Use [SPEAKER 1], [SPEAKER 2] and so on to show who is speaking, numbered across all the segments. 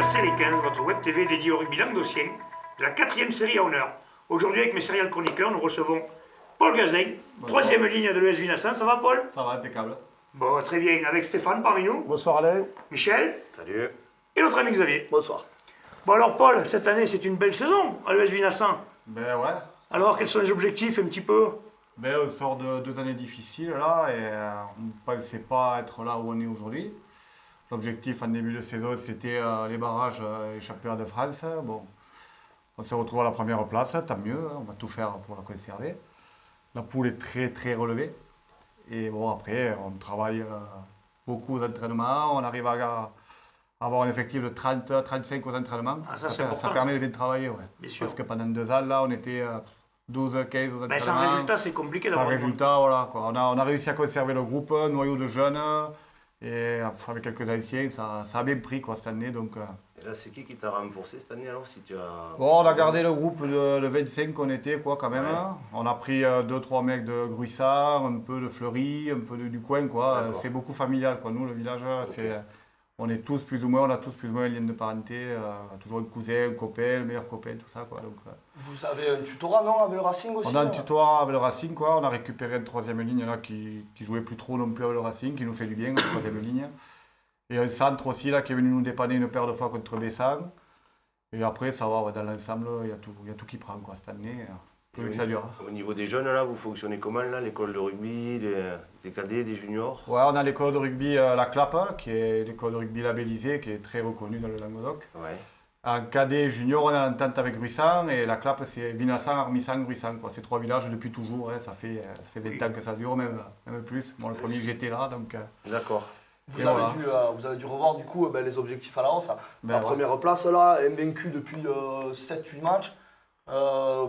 [SPEAKER 1] la série 15, votre web TV dédiée au rugby languedocien, de la 4e série à honneur. Aujourd'hui, avec mes serial chroniqueurs, nous recevons Paul Gazin, 3e ligne de l'ES Vinassin. Ça va, Paul?
[SPEAKER 2] Ça va, impeccable.
[SPEAKER 1] Bon, très bien. Avec Stéphane parmi nous.
[SPEAKER 3] Bonsoir Alain.
[SPEAKER 1] Michel.
[SPEAKER 4] Salut.
[SPEAKER 1] Et notre ami Xavier.
[SPEAKER 3] Bonsoir.
[SPEAKER 1] Bon alors, Paul, cette année, c'est une belle saison à l'ES Vinassin.
[SPEAKER 2] Ben ouais.
[SPEAKER 1] Alors, quels sont les objectifs un petit peu?
[SPEAKER 2] Ben on sort de 2 années difficiles là et on ne pensait pas être là où on est aujourd'hui. L'objectif en début de saison, c'était les barrages et championnat de France. Bon, on se retrouve à la première place, tant mieux, hein, on va tout faire pour la conserver. La poule est très très relevée. Et bon, après, on travaille beaucoup aux entraînements, on arrive à avoir un effectif de 30-35 aux entraînements.
[SPEAKER 1] Ah, ça
[SPEAKER 2] permet de bien travailler, ouais.
[SPEAKER 1] Bien sûr.
[SPEAKER 2] Parce que pendant 2 ans, là, on était 12-15 aux entraînements.
[SPEAKER 1] Ben, sans résultat, c'est compliqué
[SPEAKER 2] Sans
[SPEAKER 1] d'avoir
[SPEAKER 2] résultat, voilà, quoi. On a réussi à conserver le groupe, un noyau de jeunes, et avec quelques anciens, ça a bien pris quoi, cette année. Donc,
[SPEAKER 4] Et là, c'est qui t'a renforcé cette année alors si tu as...
[SPEAKER 2] Bon, on a gardé le groupe de 25 qu'on était quoi, quand même.
[SPEAKER 4] Ouais.
[SPEAKER 2] On a pris 2-3 mecs de Gruissard, un peu de Fleury, un peu du coin. Quoi. C'est beaucoup familial. Quoi. Nous, le village, on est tous plus ou moins, on a tous plus ou moins un lien de parenté. Toujours un cousin, un copain, le meilleur copain, tout ça. Quoi. Donc,
[SPEAKER 3] Vous avez un tutorat, non, avec le Racing aussi?
[SPEAKER 2] on a un tutorat avec le Racing, quoi. On a récupéré une 3e ligne là, qui jouait plus trop non plus avec le Racing, qui nous fait du bien, une 3e ligne. Et un centre aussi là, qui est venu nous dépanner une paire de fois contre Bessan. Et après, ça va, dans l'ensemble, il y a tout qui prend quoi, cette année. Plus que ça dure.
[SPEAKER 4] Au niveau des jeunes, là, vous fonctionnez comment là? L'école de rugby, des cadets, des juniors?
[SPEAKER 2] Ouais, on a l'école de rugby La Clappe, qui est l'école de rugby labellisée, qui est très reconnue dans le Languedoc.
[SPEAKER 4] Ouais.
[SPEAKER 2] En cadet junior, on a l'entente avec Gruissant, et La Clappe, c'est Vinassin, Armissan, Gruissant. C'est 3 villages depuis toujours, hein, ça fait 20 ans que ça dure, même plus. Bon, le premier, j'étais là, donc...
[SPEAKER 4] D'accord.
[SPEAKER 3] Vous avez dû revoir du coup les objectifs à la hausse.
[SPEAKER 2] Ben
[SPEAKER 3] La
[SPEAKER 2] ouais.
[SPEAKER 3] première place là, invaincu depuis 7-8 matchs.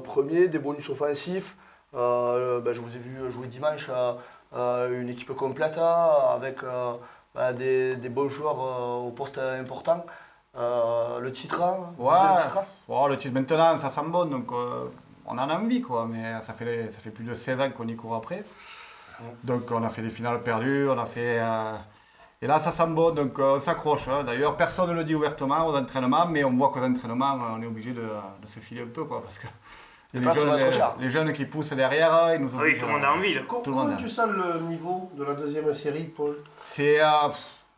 [SPEAKER 3] Premier, des bonus offensifs. Je vous ai vu jouer dimanche une équipe complète avec des bons joueurs au poste important. Le titre, vous
[SPEAKER 2] Ouais,
[SPEAKER 3] avez le titre?
[SPEAKER 2] bon, le titre maintenant, ça sent bon, donc on en a envie, quoi, mais ça fait plus de 16 ans qu'on y court après. Donc on a fait des finales perdues, on a fait... Et là, ça sent bon, donc on s'accroche. Hein. D'ailleurs, personne ne le dit ouvertement aux entraînements, mais on voit qu'aux entraînements, on est obligé de se filer un peu, quoi, parce que les jeunes qui poussent derrière, ils nous
[SPEAKER 1] Oui, tout le monde a envie. Là.
[SPEAKER 5] Comment tu sens le niveau de la 2e série, Paul?
[SPEAKER 2] C'est...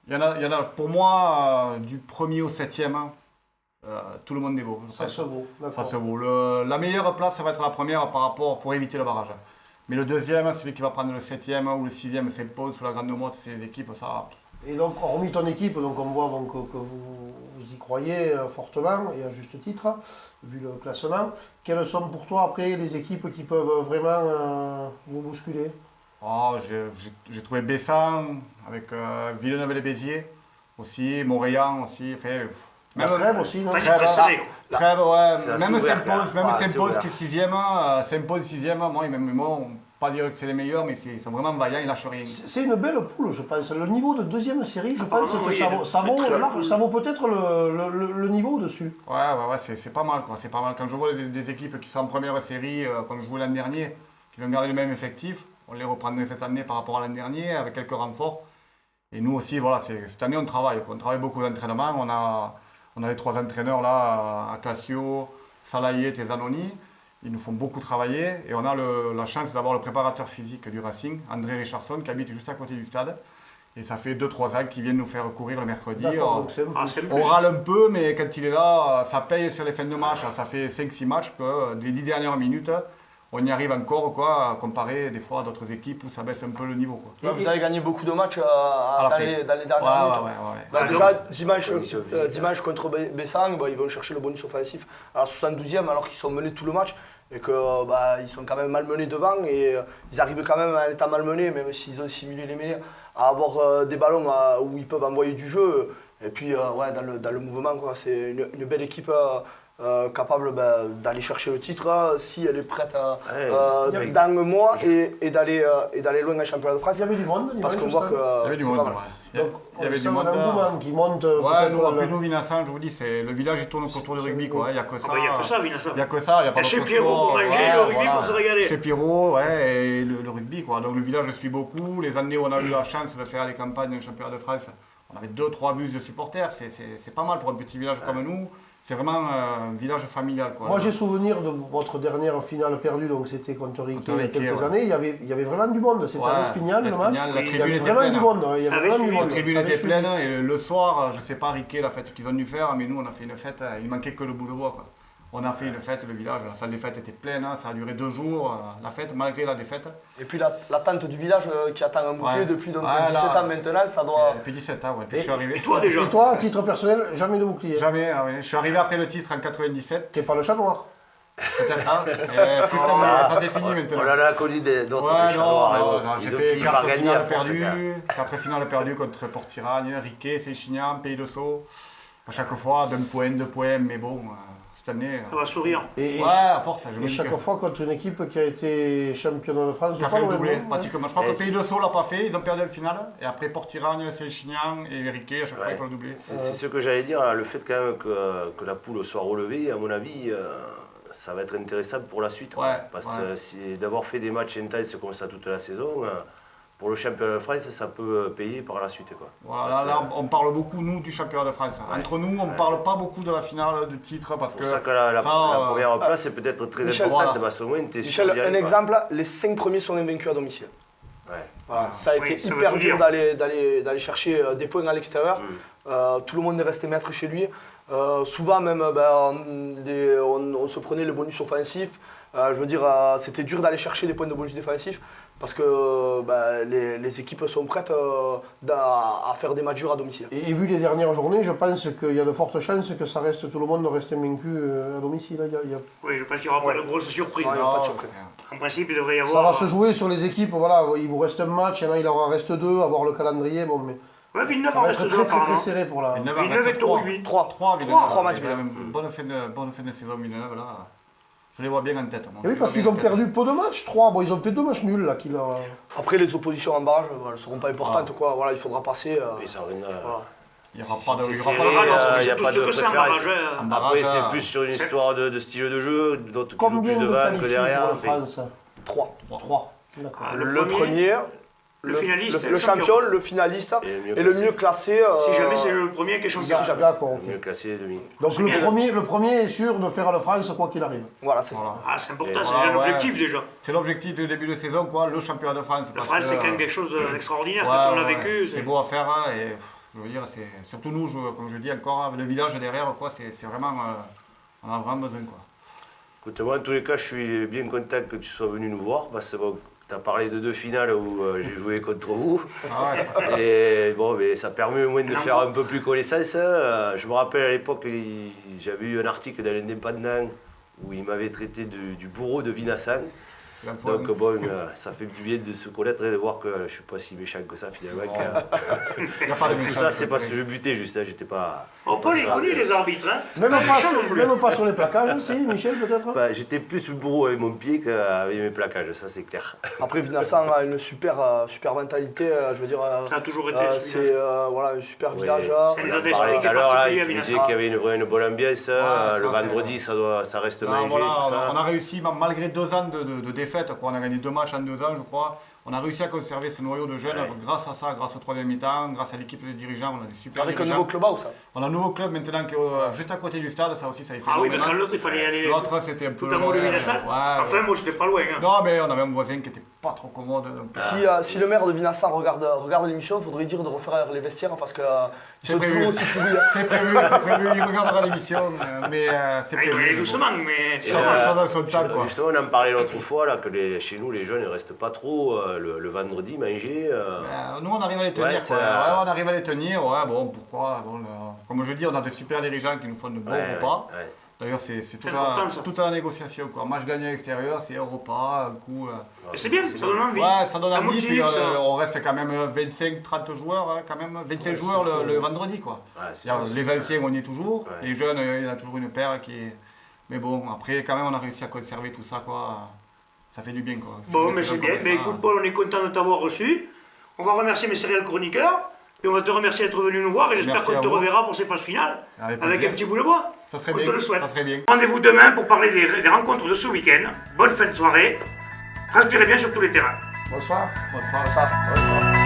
[SPEAKER 2] Il y en a, pour moi, du 1er au 7e, tout le monde est beau.
[SPEAKER 5] Ça se vaut,
[SPEAKER 2] Ça
[SPEAKER 5] d'accord.
[SPEAKER 2] se vaut. La meilleure place, ça va être la première par rapport pour éviter le barrage. Mais le 2e, celui qui va prendre le 7e ou le 6e s'impose sous la grande motte, c'est les équipes, ça...
[SPEAKER 5] Et donc, hormis ton équipe, donc on voit que vous y croyez fortement, et à juste titre, vu le classement. Quelles sont pour toi, après, les équipes qui peuvent vraiment vous bousculer?
[SPEAKER 2] Oh, j'ai trouvé Bessan, avec Villeneuve-les-Béziers aussi, Montréal aussi. Enfin,
[SPEAKER 5] La Trêve aussi, non?
[SPEAKER 1] Enfin, j'ai précédé, quoi.
[SPEAKER 2] Trêve, ouais.
[SPEAKER 4] C'est assez
[SPEAKER 2] Même
[SPEAKER 4] ouvert,
[SPEAKER 2] Saint-Pons,
[SPEAKER 4] quand même. Ouais, c'est
[SPEAKER 2] Saint-Pons
[SPEAKER 4] ouvert.
[SPEAKER 2] qui est 6e, Saint-Pons 6e, moi, on ne pas dire que c'est les meilleurs, mais ils sont vraiment vaillants, ils lâchent rien.
[SPEAKER 5] C'est une belle poule, je pense. Le niveau de 2e série, je pense
[SPEAKER 1] pardon,
[SPEAKER 5] que
[SPEAKER 1] oui,
[SPEAKER 5] ça vaut peut-être le niveau dessus.
[SPEAKER 2] Ouais, c'est pas mal, quoi. C'est pas mal. Quand je vois des équipes qui sont en première série, comme je jouais l'an dernier, qui ont gardé le même effectif, on les reprendrait cette année par rapport à l'an dernier, avec quelques renforts. Et nous aussi, voilà, cette année, on travaille. On travaille beaucoup d'entraînement. On a les 3 entraîneurs là, Acacio, Salaye et Zanoni. Ils nous font beaucoup travailler. Et on a la chance d'avoir le préparateur physique du Racing, André Richardson, qui habite juste à côté du stade. Et ça fait 2-3 ans qu'ils viennent nous faire courir le mercredi.
[SPEAKER 5] D'accord, donc c'est un
[SPEAKER 1] Ah,
[SPEAKER 5] peu.
[SPEAKER 1] c'est le
[SPEAKER 2] On
[SPEAKER 1] plus.
[SPEAKER 2] râle un peu, mais quand il est là, ça paye sur les fins de match. Ça fait 5-6 matchs que les 10 dernières minutes, on y arrive encore, quoi, comparé des fois à d'autres équipes où ça baisse un peu le niveau. Quoi.
[SPEAKER 3] Vous avez gagné beaucoup de matchs
[SPEAKER 2] la
[SPEAKER 3] dans
[SPEAKER 2] fin.
[SPEAKER 3] les dernières minutes.
[SPEAKER 2] Ouais.
[SPEAKER 3] Déjà,
[SPEAKER 4] conditions physiques.
[SPEAKER 3] dimanche contre Bessan, ils vont chercher le bonus offensif à la 72e alors qu'ils sont menés tout le match et qu'ils sont quand même malmenés devant et ils arrivent quand même en étant malmenés, même s'ils ont simulé les mêlées, à avoir des ballons où ils peuvent envoyer du jeu. Et puis dans le mouvement, quoi, c'est une belle équipe capable d'aller chercher le titre si elle est prête dans un mois et d'aller loin en championnat de France.
[SPEAKER 5] Il y avait du monde,
[SPEAKER 3] Parce qu'on
[SPEAKER 5] dimanche,
[SPEAKER 3] voit
[SPEAKER 5] au stade.
[SPEAKER 3] que
[SPEAKER 2] Il y avait du
[SPEAKER 3] c'est
[SPEAKER 2] monde,
[SPEAKER 3] pas mal.
[SPEAKER 2] ouais.
[SPEAKER 5] Donc,
[SPEAKER 2] Il y avait du
[SPEAKER 5] on
[SPEAKER 2] monde.
[SPEAKER 5] sent un engouement qui monte
[SPEAKER 2] Ouais,
[SPEAKER 5] peut-être.
[SPEAKER 2] nous, plus nous, Vinassin, je vous dis, le village il tourne autour du rugby, quoi. Il n'y a que ça.
[SPEAKER 1] Ah bah, il n'y a que ça, Vinassin.
[SPEAKER 2] Il n'y a que ça, il n'y a pas
[SPEAKER 1] Et chez
[SPEAKER 2] d'autre
[SPEAKER 1] Pierrot
[SPEAKER 2] sport.
[SPEAKER 1] pour manger, le rugby pour se régaler.
[SPEAKER 2] Chez Pierrot, ouais, et le rugby, quoi. Donc le village, je suis beaucoup. Les années où on a eu la chance de faire des campagnes en championnat de France, On avait 2-3 bus de supporters, c'est pas mal pour un petit village comme nous. C'est vraiment un village familial. Quoi.
[SPEAKER 5] Moi j'ai souvenir de votre dernière finale perdue, donc c'était contre Riquet il y a
[SPEAKER 2] Riquet,
[SPEAKER 5] quelques
[SPEAKER 2] ouais.
[SPEAKER 5] années. Il y avait vraiment du monde, c'était à l'Espignal le match.
[SPEAKER 2] La
[SPEAKER 5] Il y
[SPEAKER 2] tribune
[SPEAKER 5] avait
[SPEAKER 2] était
[SPEAKER 5] vraiment
[SPEAKER 2] pleine.
[SPEAKER 5] du monde. Il y
[SPEAKER 1] Ça
[SPEAKER 5] avait
[SPEAKER 1] avait
[SPEAKER 5] vraiment du
[SPEAKER 1] suivi.
[SPEAKER 2] La
[SPEAKER 5] monde.
[SPEAKER 2] tribune
[SPEAKER 5] Ça avait
[SPEAKER 2] était
[SPEAKER 5] suivi.
[SPEAKER 2] pleine et le soir, je sais pas Riquet, la fête qu'ils ont dû faire, mais nous on a fait une fête, il manquait que le bout de bois. Quoi. On a fait une fête, le village, la salle des fêtes était pleine, hein, ça a duré 2 jours, la fête, malgré la défaite.
[SPEAKER 3] Et puis l'attente du village qui attend un bouclier
[SPEAKER 2] Ouais.
[SPEAKER 3] depuis donc,
[SPEAKER 2] Ouais,
[SPEAKER 3] 17
[SPEAKER 2] là,
[SPEAKER 3] ans maintenant, ça doit...
[SPEAKER 2] Depuis 17 ans, ouais. Puis
[SPEAKER 5] Et-
[SPEAKER 2] je suis arrivé.
[SPEAKER 1] Et toi déjà
[SPEAKER 5] Et toi, à titre personnel, jamais de bouclier.
[SPEAKER 2] Jamais, ah ouais. Je suis arrivé après le titre en 97,
[SPEAKER 5] T'es pas le chat noir.
[SPEAKER 2] peut-être. Hein. Plus tard, ça c'est fini maintenant.
[SPEAKER 4] On en a connu d'autres
[SPEAKER 2] Ouais,
[SPEAKER 4] des chats noirs,
[SPEAKER 2] non,
[SPEAKER 4] hein.
[SPEAKER 2] j'ai
[SPEAKER 4] Ils ont
[SPEAKER 2] fait
[SPEAKER 4] fini par
[SPEAKER 2] 4
[SPEAKER 4] gagner à
[SPEAKER 2] finales
[SPEAKER 4] force.
[SPEAKER 2] perdues, 4 finales perdues contre Port-Iragne, Riquet, Seychignan, Pays de Sceaux. À chaque fois, d'un point, 2 points, mais bon, cette année.
[SPEAKER 1] Ça va sourire.
[SPEAKER 5] Et,
[SPEAKER 2] Ouais, à force, je me
[SPEAKER 5] et
[SPEAKER 2] dis
[SPEAKER 5] chaque
[SPEAKER 2] que.
[SPEAKER 5] fois contre une équipe qui a été championne de France,
[SPEAKER 2] Qui a
[SPEAKER 5] pas
[SPEAKER 2] fait le
[SPEAKER 5] loin,
[SPEAKER 2] doublé,
[SPEAKER 5] non
[SPEAKER 2] pratiquement. Je crois que
[SPEAKER 4] Et
[SPEAKER 2] le Pays de Sceaux l'a pas fait, ils ont perdu la finale. Et après, Port-Iragne, Seychignan et Riquet, à chaque fois,
[SPEAKER 4] Ouais.
[SPEAKER 2] ils font le doublé.
[SPEAKER 4] C'est ce que j'allais dire, là, le fait quand même que la poule soit relevée, à mon avis, ça va être intéressant pour la suite. quoi.
[SPEAKER 2] Ouais,
[SPEAKER 4] Parce
[SPEAKER 2] ouais.
[SPEAKER 4] que d'avoir fait des matchs intenses comme ça toute la saison, pour le championnat de France, ça peut payer par la suite. Quoi.
[SPEAKER 2] Voilà, là, on parle beaucoup, nous, du championnat de France.
[SPEAKER 4] Ouais.
[SPEAKER 2] Entre nous, on ne parle pas beaucoup de la finale de titre parce
[SPEAKER 4] C'est
[SPEAKER 2] que.
[SPEAKER 4] pour ça que la
[SPEAKER 2] ça,
[SPEAKER 4] première place est peut-être très
[SPEAKER 3] Michel,
[SPEAKER 4] importante,
[SPEAKER 2] voilà.
[SPEAKER 4] parce qu'au moins, tu es sûr
[SPEAKER 3] Michel,
[SPEAKER 4] d'y aller,
[SPEAKER 3] un
[SPEAKER 4] quoi.
[SPEAKER 3] exemple, les 5 premiers sont invaincus à domicile.
[SPEAKER 4] Ouais.
[SPEAKER 3] Voilà, ça a
[SPEAKER 1] Oui,
[SPEAKER 3] été
[SPEAKER 1] ça veut
[SPEAKER 3] hyper
[SPEAKER 1] tout
[SPEAKER 3] dur
[SPEAKER 1] dire.
[SPEAKER 3] d'aller chercher des points à l'extérieur. Tout le monde est resté maître chez lui. Souvent même, on se prenait le bonus offensif. Je veux dire, c'était dur d'aller chercher des points de bonus défensif parce que les équipes sont prêtes à faire des matchs durs à domicile.
[SPEAKER 5] Et vu les dernières journées, je pense qu'il y a de fortes chances que ça reste, tout le monde reste vaincu à domicile.
[SPEAKER 1] Oui, je pense qu'il n'y aura pas de grosses surprises.
[SPEAKER 3] Ouais.
[SPEAKER 2] non,
[SPEAKER 3] pas de surprise.
[SPEAKER 1] En principe, il devrait y avoir.
[SPEAKER 5] Ça va se jouer sur les équipes, voilà, il vous reste un match, il en reste 2, à voir le calendrier, bon, mais
[SPEAKER 1] Ouais, Villeneuve
[SPEAKER 5] ça
[SPEAKER 1] en
[SPEAKER 5] va
[SPEAKER 1] reste
[SPEAKER 5] être
[SPEAKER 1] deux
[SPEAKER 5] très très
[SPEAKER 1] apparemment.
[SPEAKER 5] serré pour la...
[SPEAKER 2] Villeneuve en
[SPEAKER 1] Villeneuve
[SPEAKER 2] reste
[SPEAKER 1] est au
[SPEAKER 2] 3.
[SPEAKER 1] rugby.
[SPEAKER 2] 3
[SPEAKER 3] Trois matchs,
[SPEAKER 2] Villeneuve. Bonne fin de saison, Villeneuve, là. Je les vois bien en tête. moi.
[SPEAKER 5] Et oui, parce
[SPEAKER 2] Je les
[SPEAKER 5] qu'ils
[SPEAKER 2] vois
[SPEAKER 5] ont
[SPEAKER 2] bien en tête.
[SPEAKER 5] perdu peu de matchs, 3, bon, ils ont fait 2 matchs nuls, là,
[SPEAKER 3] Après, les oppositions en barrage ne seront pas importantes. Quoi. Voilà, il faudra passer.
[SPEAKER 4] Et ça reviendra.
[SPEAKER 3] Voilà.
[SPEAKER 2] Il n'y aura pas de.
[SPEAKER 4] C'est
[SPEAKER 2] il y aura
[SPEAKER 4] serré,
[SPEAKER 2] pas de
[SPEAKER 1] Ah, non,
[SPEAKER 2] raison.
[SPEAKER 1] mais
[SPEAKER 4] y a
[SPEAKER 1] c'est tout
[SPEAKER 4] pas
[SPEAKER 1] ce
[SPEAKER 4] de
[SPEAKER 1] que c'est en
[SPEAKER 4] préférence.
[SPEAKER 1] barrage.
[SPEAKER 2] En
[SPEAKER 4] Après,
[SPEAKER 2] barrage,
[SPEAKER 4] c'est plus sur une histoire de style de jeu, d'autres qui jouent
[SPEAKER 5] Combien
[SPEAKER 4] plus
[SPEAKER 5] de
[SPEAKER 4] devant que
[SPEAKER 5] qualifiés
[SPEAKER 4] derrière.
[SPEAKER 5] pour la
[SPEAKER 4] enfin,
[SPEAKER 5] France
[SPEAKER 3] 3.
[SPEAKER 5] 3. D'accord.
[SPEAKER 1] Ah,
[SPEAKER 3] Le premier,
[SPEAKER 1] le finaliste,
[SPEAKER 3] le champion, le finaliste et le mieux classé.
[SPEAKER 1] Si jamais c'est le premier qui est champion.
[SPEAKER 5] D'accord, ok.
[SPEAKER 4] Mieux classé les demi.
[SPEAKER 5] Donc
[SPEAKER 1] C'est bien.
[SPEAKER 5] le premier est sûr de faire la France quoi qu'il arrive.
[SPEAKER 3] Voilà, c'est ça.
[SPEAKER 2] Voilà.
[SPEAKER 1] Ah, c'est important,
[SPEAKER 4] Et
[SPEAKER 1] c'est
[SPEAKER 2] voilà,
[SPEAKER 1] déjà un
[SPEAKER 2] ouais.
[SPEAKER 1] objectif déjà.
[SPEAKER 2] C'est l'objectif du début de saison, quoi, le championnat de France.
[SPEAKER 1] La
[SPEAKER 2] parce
[SPEAKER 1] France,
[SPEAKER 2] que,
[SPEAKER 1] c'est quand même quelque chose d'extraordinaire.
[SPEAKER 2] ouais,
[SPEAKER 1] Quand on l'a
[SPEAKER 2] ouais,
[SPEAKER 1] vécu,
[SPEAKER 2] c'est beau à faire, hein, et je veux dire, c'est surtout nous, comme je dis encore, avec le village derrière, quoi, c'est vraiment, on a vraiment besoin, quoi.
[SPEAKER 4] Écoute, moi, en tous les cas, je suis bien content que tu sois venu nous voir, parce que bon, tu as parlé de 2 finales où j'ai joué contre vous.
[SPEAKER 2] Ah ouais.
[SPEAKER 4] Et bon, mais ça permet au moins de faire un peu plus connaissance. Je me rappelle à l'époque, j'avais eu un article dans l'Indépendant où il m'avait traité du bourreau de Vinassan. Donc bon, ça fait du bien de se connaître et de voir que je ne suis pas si méchant que ça finalement.
[SPEAKER 2] Il y a pas de
[SPEAKER 4] Tout
[SPEAKER 2] méchants,
[SPEAKER 4] ça, c'est parce que je butais juste, hein, j'étais pas...
[SPEAKER 1] On peut les connaître, les arbitres. Hein.
[SPEAKER 5] Même
[SPEAKER 1] Pas
[SPEAKER 5] pas,
[SPEAKER 1] méchant non plus.
[SPEAKER 5] même pas sur les plaquages, si, Michel, peut-être
[SPEAKER 4] Bah, j'étais plus bourreau avec mon pied qu'avec mes plaquages, ça c'est clair.
[SPEAKER 3] Après, Vinassan a une super mentalité. Je veux dire,
[SPEAKER 1] Ça a toujours été.
[SPEAKER 3] c'est voilà, un super
[SPEAKER 4] Oui.
[SPEAKER 3] village.
[SPEAKER 1] C'est
[SPEAKER 4] On
[SPEAKER 1] une
[SPEAKER 4] en
[SPEAKER 1] adresse
[SPEAKER 4] parlait tout
[SPEAKER 1] qui est
[SPEAKER 4] à l'heure, là,
[SPEAKER 1] particulière,
[SPEAKER 4] tu me disais
[SPEAKER 1] Vinassan.
[SPEAKER 4] qu'il y avait une bonne ambiance.
[SPEAKER 2] ça,
[SPEAKER 4] Le
[SPEAKER 2] c'est
[SPEAKER 4] vendredi, ça reste
[SPEAKER 2] Non,
[SPEAKER 4] mangé,
[SPEAKER 2] voilà,
[SPEAKER 4] tout ça.
[SPEAKER 2] on a réussi, malgré 2 ans de défaite, quoi, on a gagné 2 matchs en 2 ans, je crois. On a réussi à conserver ce noyau de jeunes
[SPEAKER 4] Ouais.
[SPEAKER 2] grâce à ça, grâce au 3e mi-temps, grâce à l'équipe de dirigeants. On a des super
[SPEAKER 3] Avec un
[SPEAKER 2] dirigeants.
[SPEAKER 3] nouveau clubhouse. Ça.
[SPEAKER 2] On a un nouveau club maintenant qui est juste à côté du stade, ça aussi ça a fait
[SPEAKER 1] Ah oui, parce
[SPEAKER 2] énormément.
[SPEAKER 1] que l'autre, il fallait y aller
[SPEAKER 2] L'autre, c'était un peu
[SPEAKER 1] tout en haut de
[SPEAKER 2] loin,
[SPEAKER 1] Vinassan.
[SPEAKER 2] ouais,
[SPEAKER 1] Enfin, moi, j'étais pas loin. Hein.
[SPEAKER 2] Non, mais on avait un voisin qui était pas trop commode. donc,
[SPEAKER 3] Si le maire de Vinassan regarde l'émission, il faudrait dire de refaire les vestiaires parce que ils
[SPEAKER 2] C'est
[SPEAKER 3] sont
[SPEAKER 2] prévu.
[SPEAKER 3] toujours aussi pourris.
[SPEAKER 2] C'est prévu, il regardera l'émission, mais c'est
[SPEAKER 1] Ah, il doit y aller
[SPEAKER 2] prévu.
[SPEAKER 1] doucement, mais c'est
[SPEAKER 2] Et
[SPEAKER 1] normal.
[SPEAKER 2] chose à son temps, quoi.
[SPEAKER 4] Justement, on en parlait l'autre fois, là, que chez nous, les jeunes ne restent pas trop le vendredi manger.
[SPEAKER 2] Nous, on arrive à les tenir,
[SPEAKER 4] Ouais,
[SPEAKER 2] quoi.
[SPEAKER 4] ça-
[SPEAKER 2] Ouais, on arrive à les tenir, ouais, bon, pourquoi bon, comme je dis, on a des super dirigeants qui nous font de bons repas.
[SPEAKER 4] ouais.
[SPEAKER 2] D'ailleurs, c'est tout,
[SPEAKER 1] important, ça.
[SPEAKER 2] toute la négociation, quoi. Match gagné à l'extérieur, c'est un repas, un coup...
[SPEAKER 1] Et c'est bien, ça donne envie.
[SPEAKER 2] Ouais, ça donne
[SPEAKER 1] Ça
[SPEAKER 2] envie,
[SPEAKER 1] motive,
[SPEAKER 2] puis,
[SPEAKER 1] ça.
[SPEAKER 2] on reste quand même 25-30 joueurs, hein, quand même 25
[SPEAKER 3] Ouais,
[SPEAKER 2] joueurs
[SPEAKER 3] c'est ça.
[SPEAKER 2] le vendredi, quoi.
[SPEAKER 4] Ouais, c'est
[SPEAKER 2] C'est-à-dire,
[SPEAKER 4] ça.
[SPEAKER 2] les anciens, on y est toujours,
[SPEAKER 4] Ouais.
[SPEAKER 2] les jeunes, il y en a toujours une paire qui est... Mais bon, après, quand même, on a réussi à conserver tout ça, quoi. Ça fait du bien, quoi.
[SPEAKER 1] Bon, mais
[SPEAKER 2] des
[SPEAKER 1] c'est
[SPEAKER 2] saisons
[SPEAKER 1] bien.
[SPEAKER 2] comme
[SPEAKER 1] Mais
[SPEAKER 2] ça.
[SPEAKER 1] écoute, Paul, on est content de t'avoir reçu. On va remercier mes céréales chroniqueurs. Et on va te remercier d'être venu nous voir. Et j'espère
[SPEAKER 2] Merci
[SPEAKER 1] qu'on
[SPEAKER 2] à
[SPEAKER 1] te
[SPEAKER 2] vous.
[SPEAKER 1] reverra pour ces phases finales.
[SPEAKER 2] Avec
[SPEAKER 1] Avec
[SPEAKER 2] plaisir.
[SPEAKER 1] un petit bout de bois.
[SPEAKER 2] Ça serait
[SPEAKER 1] On
[SPEAKER 2] bien,
[SPEAKER 1] te le souhaite.
[SPEAKER 2] ça serait bien.
[SPEAKER 1] Rendez-vous demain pour parler des rencontres de ce week-end. Bonne fin de soirée. Transpirez bien sur tous les terrains.
[SPEAKER 5] Bonsoir.
[SPEAKER 2] Bonsoir.
[SPEAKER 3] Bonsoir.